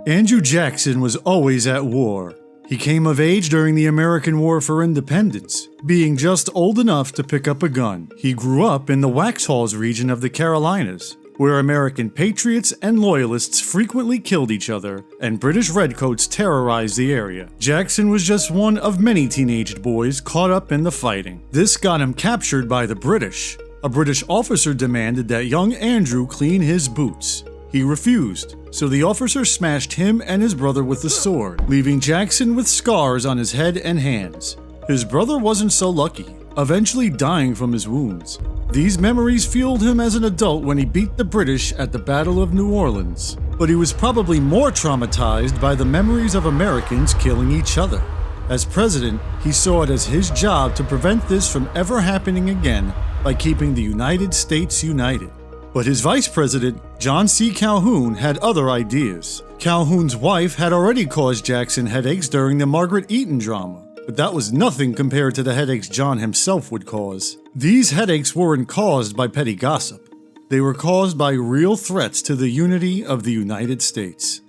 Andrew Jackson was always at war. He came of age during the American War for Independence, being just old enough to pick up a gun. He grew up in the Waxhaws region of the Carolinas, where American patriots and loyalists frequently killed each other, and British redcoats terrorized the area. Jackson was just one of many teenaged boys caught up in the fighting. This got him captured by the British. A British officer demanded that young Andrew clean his boots. He refused, so the officer smashed him and his brother with a sword, leaving Jackson with scars on his head and hands. His brother wasn't so lucky, eventually dying from his wounds. These memories fueled him as an adult when he beat the British at the Battle of New Orleans, but he was probably more traumatized by the memories of Americans killing each other. As president, he saw it as his job to prevent this from ever happening again by keeping the United States united. But his vice president, John C. Calhoun, had other ideas. Calhoun's wife had already caused Jackson headaches during the Margaret Eaton drama, but that was nothing compared to the headaches John himself would cause. These headaches weren't caused by petty gossip. They were caused by real threats to the unity of the United States.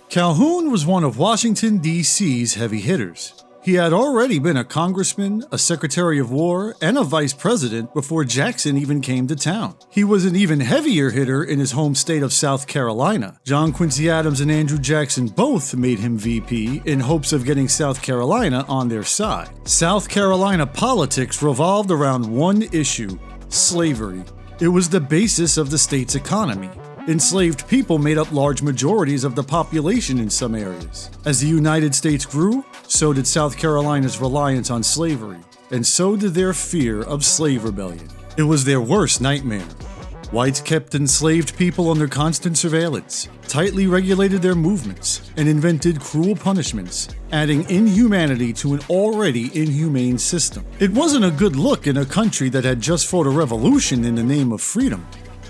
Calhoun was one of Washington, D.C.'s heavy hitters. He had already been a congressman, a secretary of war, and a vice president before Jackson even came to town. He was an even heavier hitter in his home state of South Carolina. John Quincy Adams and Andrew Jackson both made him VP in hopes of getting South Carolina on their side. South Carolina politics revolved around one issue: slavery. It was the basis of the state's economy. Enslaved people made up large majorities of the population in some areas. As the United States grew, so did South Carolina's reliance on slavery, and so did their fear of slave rebellion. It was their worst nightmare. Whites kept enslaved people under constant surveillance, tightly regulated their movements, and invented cruel punishments, adding inhumanity to an already inhumane system. It wasn't a good look in a country that had just fought a revolution in the name of freedom.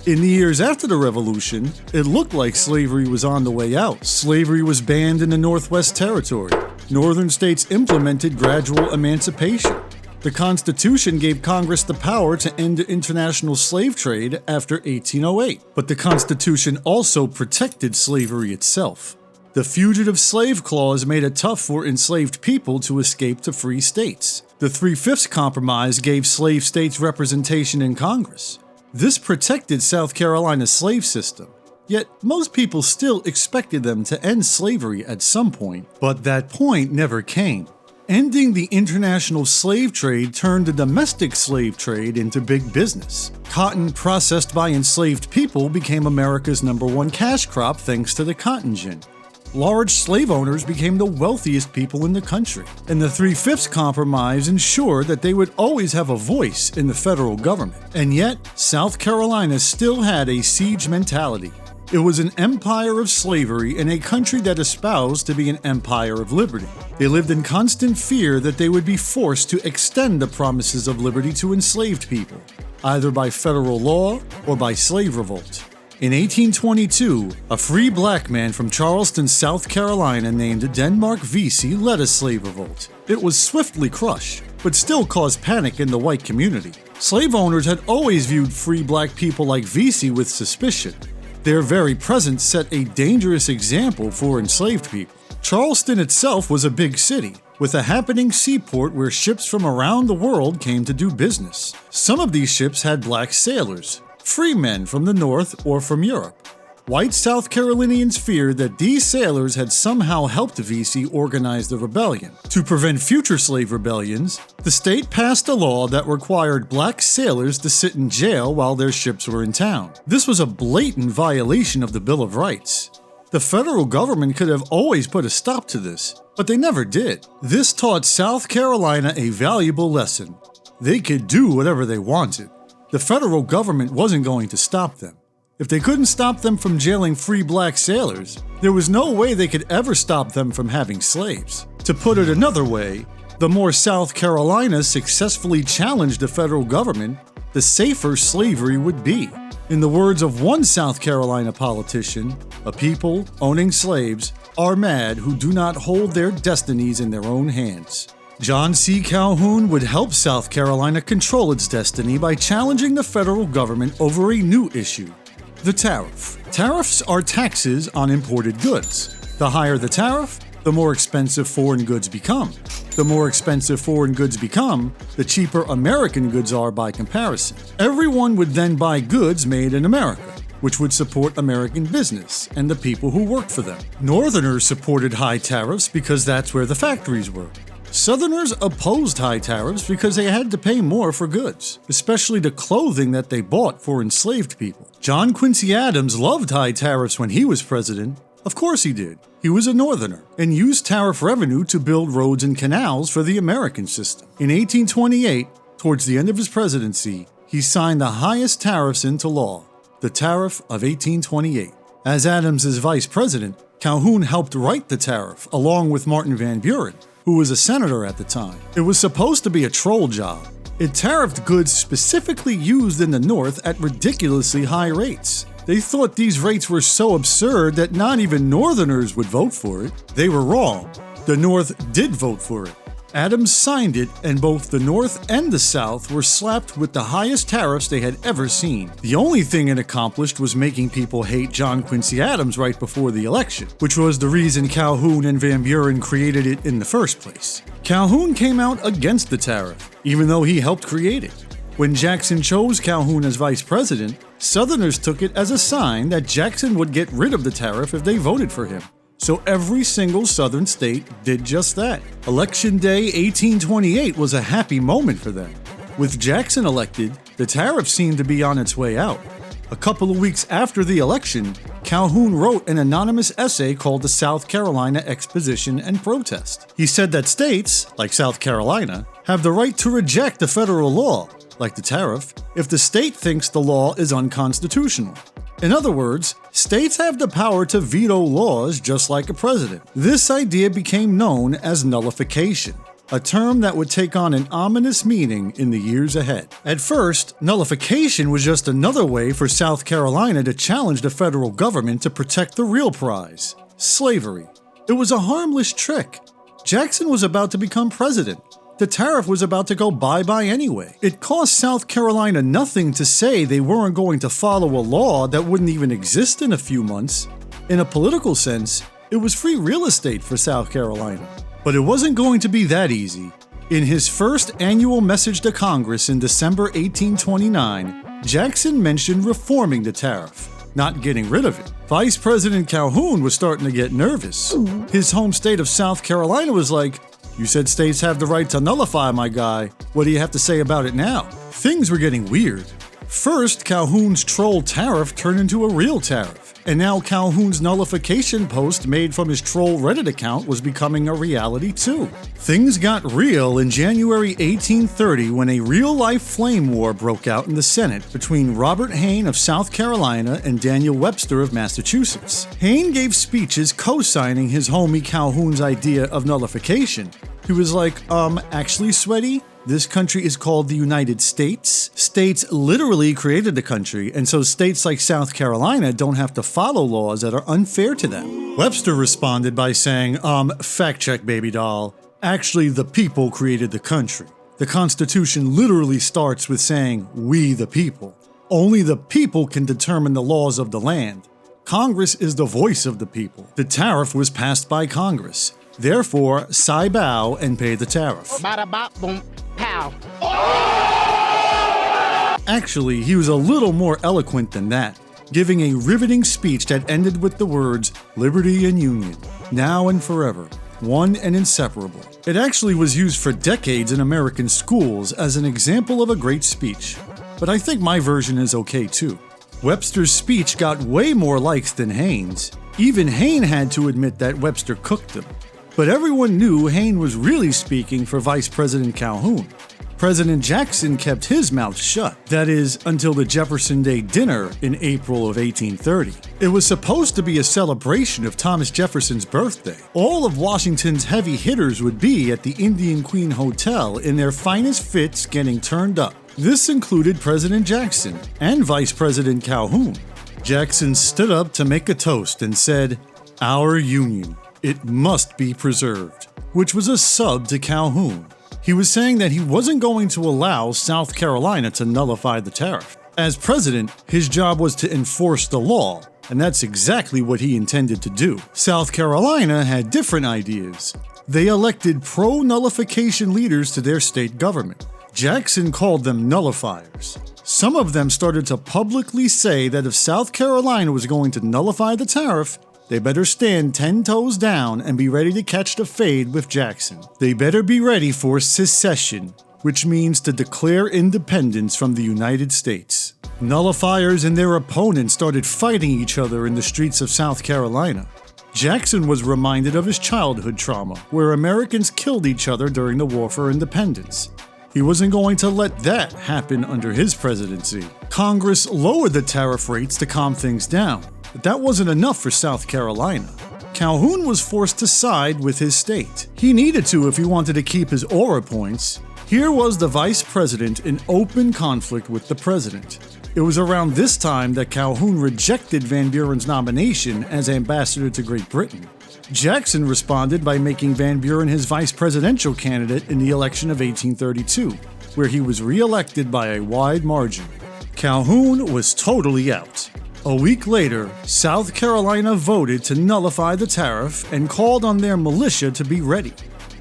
In the years after the Revolution, it looked like slavery was on the way out. Slavery was banned in the Northwest Territory. Northern states implemented gradual emancipation. The Constitution gave Congress the power to end the international slave trade after 1808. But the Constitution also protected slavery itself. The Fugitive Slave Clause made it tough for enslaved people to escape to free states. The Three-Fifths Compromise gave slave states representation in Congress. This protected South Carolina's slave system, yet most people still expected them to end slavery at some point, but that point never came. Ending the international slave trade turned the domestic slave trade into big business. Cotton processed by enslaved people became America's #1 cash crop thanks to the cotton gin. Large slave owners became the wealthiest people in the country, and the Three-Fifths Compromise ensured that they would always have a voice in the federal government. And yet, South Carolina still had a siege mentality. It was an empire of slavery in a country that espoused to be an empire of liberty. They lived in constant fear that they would be forced to extend the promises of liberty to enslaved people, either by federal law or by slave revolt. In 1822, a free black man from Charleston, South Carolina named Denmark Vesey led a slave revolt. It was swiftly crushed, but still caused panic in the white community. Slave owners had always viewed free black people like Vesey with suspicion. Their very presence set a dangerous example for enslaved people. Charleston itself was a big city, with a happening seaport where ships from around the world came to do business. Some of these ships had black sailors, free men from the North or from Europe. White South Carolinians feared that these sailors had somehow helped Vesey organize the rebellion. To prevent future slave rebellions, the state passed a law that required black sailors to sit in jail while their ships were in town. This was a blatant violation of the Bill of Rights. The federal government could have always put a stop to this, but they never did. This taught South Carolina a valuable lesson. They could do whatever they wanted. The federal government wasn't going to stop them. If they couldn't stop them from jailing free black sailors, there was no way they could ever stop them from having slaves. To put it another way, the more South Carolina successfully challenged the federal government, the safer slavery would be. In the words of one South Carolina politician, a people owning slaves are mad who do not hold their destinies in their own hands. John C. Calhoun would help South Carolina control its destiny by challenging the federal government over a new issue: the tariff. Tariffs are taxes on imported goods. The higher the tariff, the more expensive foreign goods become. The more expensive foreign goods become, the cheaper American goods are by comparison. Everyone would then buy goods made in America, which would support American business and the people who work for them. Northerners supported high tariffs because that's where the factories were. Southerners opposed high tariffs because they had to pay more for goods, especially the clothing that they bought for enslaved people. John Quincy Adams loved high tariffs when he was president. Of course he did. He was a Northerner and used tariff revenue to build roads and canals for the American system. In 1828, towards the end of his presidency, he signed the highest tariffs into law, the Tariff of 1828. As Adams's vice president, Calhoun helped write the tariff along with Martin Van Buren, who was a senator at the time. It was supposed to be a troll job. It tariffed goods specifically used in the North at ridiculously high rates. They thought these rates were so absurd that not even Northerners would vote for it. They were wrong. The North did vote for it. Adams signed it, and both the North and the South were slapped with the highest tariffs they had ever seen. The only thing it accomplished was making people hate John Quincy Adams right before the election, which was the reason Calhoun and Van Buren created it in the first place. Calhoun came out against the tariff, even though he helped create it. When Jackson chose Calhoun as vice president, Southerners took it as a sign that Jackson would get rid of the tariff if they voted for him. So every single Southern state did just that. Election Day 1828 was a happy moment for them. With Jackson elected, the tariff seemed to be on its way out. A couple of weeks after the election, Calhoun wrote an anonymous essay called the South Carolina Exposition and Protest. He said that states, like South Carolina, have the right to reject a federal law, like the tariff, if the state thinks the law is unconstitutional. In other words, states have the power to veto laws just like a president. This idea became known as nullification, a term that would take on an ominous meaning in the years ahead. At first, nullification was just another way for South Carolina to challenge the federal government to protect the real prize: slavery. It was a harmless trick. Jackson was about to become president. The tariff was about to go bye-bye anyway. It cost South Carolina nothing to say they weren't going to follow a law that wouldn't even exist in a few months. In a political sense, it was free real estate for South Carolina. But it wasn't going to be that easy. In his first annual message to Congress in December 1829, Jackson mentioned reforming the tariff, not getting rid of it. Vice President Calhoun was starting to get nervous. His home state of South Carolina was like, "You said states have the right to nullify, my guy. What do you have to say about it now?" Things were getting weird. First, Calhoun's troll tariff turned into a real tariff, and now Calhoun's nullification post made from his troll Reddit account was becoming a reality too. Things got real in January 1830 when a real-life flame war broke out in the Senate between Robert Hayne of South Carolina and Daniel Webster of Massachusetts. Hayne gave speeches co-signing his homie Calhoun's idea of nullification. He was like, actually, Sweaty, this country is called the United States. States literally created the country, and so states like South Carolina don't have to follow laws that are unfair to them. Webster responded by saying, fact check, baby doll. Actually, the people created the country. The Constitution literally starts with saying, we the people. Only the people can determine the laws of the land. Congress is the voice of the people. The tariff was passed by Congress. Therefore, sigh bow and pay the tariff. Bada bop boom pow. Actually, he was a little more eloquent than that, giving a riveting speech that ended with the words, liberty and union, now and forever, one and inseparable. It actually was used for decades in American schools as an example of a great speech. But I think my version is okay too. Webster's speech got way more likes than Hayne's. Even Hayne had to admit that Webster cooked him. But everyone knew Hayne was really speaking for Vice President Calhoun. President Jackson kept his mouth shut. That is, until the Jefferson Day dinner in April of 1830. It was supposed to be a celebration of Thomas Jefferson's birthday. All of Washington's heavy hitters would be at the Indian Queen Hotel in their finest fits getting turned up. This included President Jackson and Vice President Calhoun. Jackson stood up to make a toast and said, "Our Union. It must be preserved." which was a sub to Calhoun. He was saying that he wasn't going to allow South Carolina to nullify the tariff. As president, his job was to enforce the law, and that's exactly what he intended to do. South Carolina had different ideas. They elected pro-nullification leaders to their state government. Jackson called them nullifiers. Some of them started to publicly say that if South Carolina was going to nullify the tariff, they better stand 10 toes down and be ready to catch the fade with Jackson. They better be ready for secession, which means to declare independence from the United States. Nullifiers and their opponents started fighting each other in the streets of South Carolina. Jackson was reminded of his childhood trauma, where Americans killed each other during the War for Independence. He wasn't going to let that happen under his presidency. Congress lowered the tariff rates to calm things down, but that wasn't enough for South Carolina. Calhoun was forced to side with his state. He needed to if he wanted to keep his aura points. Here was the vice president in open conflict with the president. It was around this time that Calhoun rejected Van Buren's nomination as ambassador to Great Britain. Jackson responded by making Van Buren his vice presidential candidate in the election of 1832, where he was re-elected by a wide margin. Calhoun was totally out. A week later, South Carolina voted to nullify the tariff and called on their militia to be ready.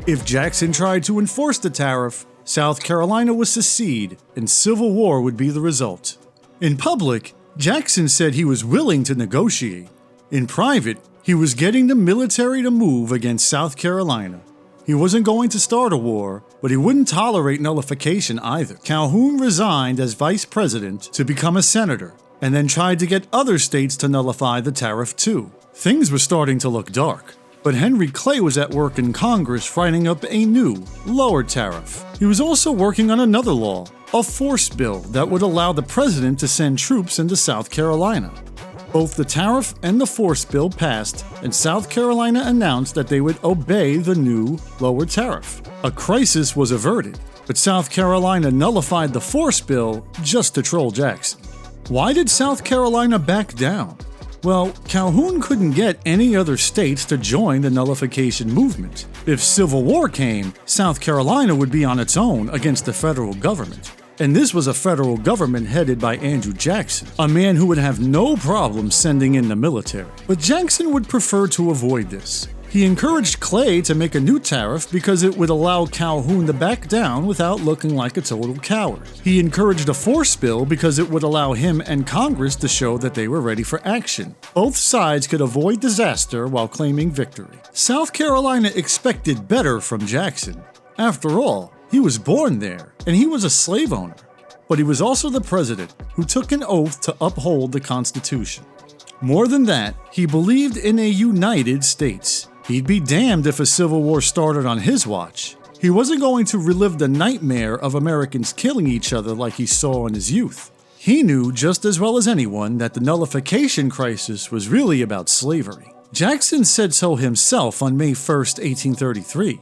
If Jackson tried to enforce the tariff, South Carolina would secede, and civil war would be the result. In public, Jackson said he was willing to negotiate. In private, he was getting the military to move against South Carolina. He wasn't going to start a war, but he wouldn't tolerate nullification either. Calhoun resigned as vice president to become a senator, and then tried to get other states to nullify the tariff too. Things were starting to look dark. But Henry Clay was at work in Congress writing up a new, lower tariff. He was also working on another law, a force bill that would allow the president to send troops into South Carolina. Both the tariff and the force bill passed, and South Carolina announced that they would obey the new, lower tariff. A crisis was averted, but South Carolina nullified the force bill just to troll Jackson. Why did South Carolina back down? Well, Calhoun couldn't get any other states to join the nullification movement. If civil war came, South Carolina would be on its own against the federal government. And this was a federal government headed by Andrew Jackson, a man who would have no problem sending in the military. But Jackson would prefer to avoid this. He encouraged Clay to make a new tariff because it would allow Calhoun to back down without looking like a total coward. He encouraged a force bill because it would allow him and Congress to show that they were ready for action. Both sides could avoid disaster while claiming victory. South Carolina expected better from Jackson. After all, he was born there, and he was a slave owner. But he was also the president who took an oath to uphold the Constitution. More than that, he believed in a United States. He'd be damned if a civil war started on his watch. He wasn't going to relive the nightmare of Americans killing each other like he saw in his youth. He knew just as well as anyone that the Nullification Crisis was really about slavery. Jackson said so himself on May 1st, 1833.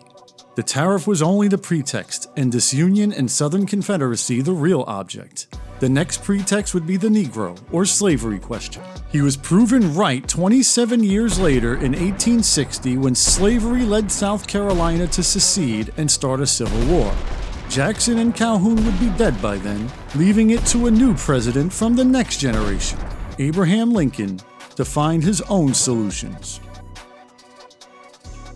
The tariff was only the pretext, and disunion and Southern Confederacy the real object. The next pretext would be the Negro, or slavery question. He was proven right 27 years later in 1860 when slavery led South Carolina to secede and start a civil war. Jackson and Calhoun would be dead by then, leaving it to a new president from the next generation, Abraham Lincoln, to find his own solutions.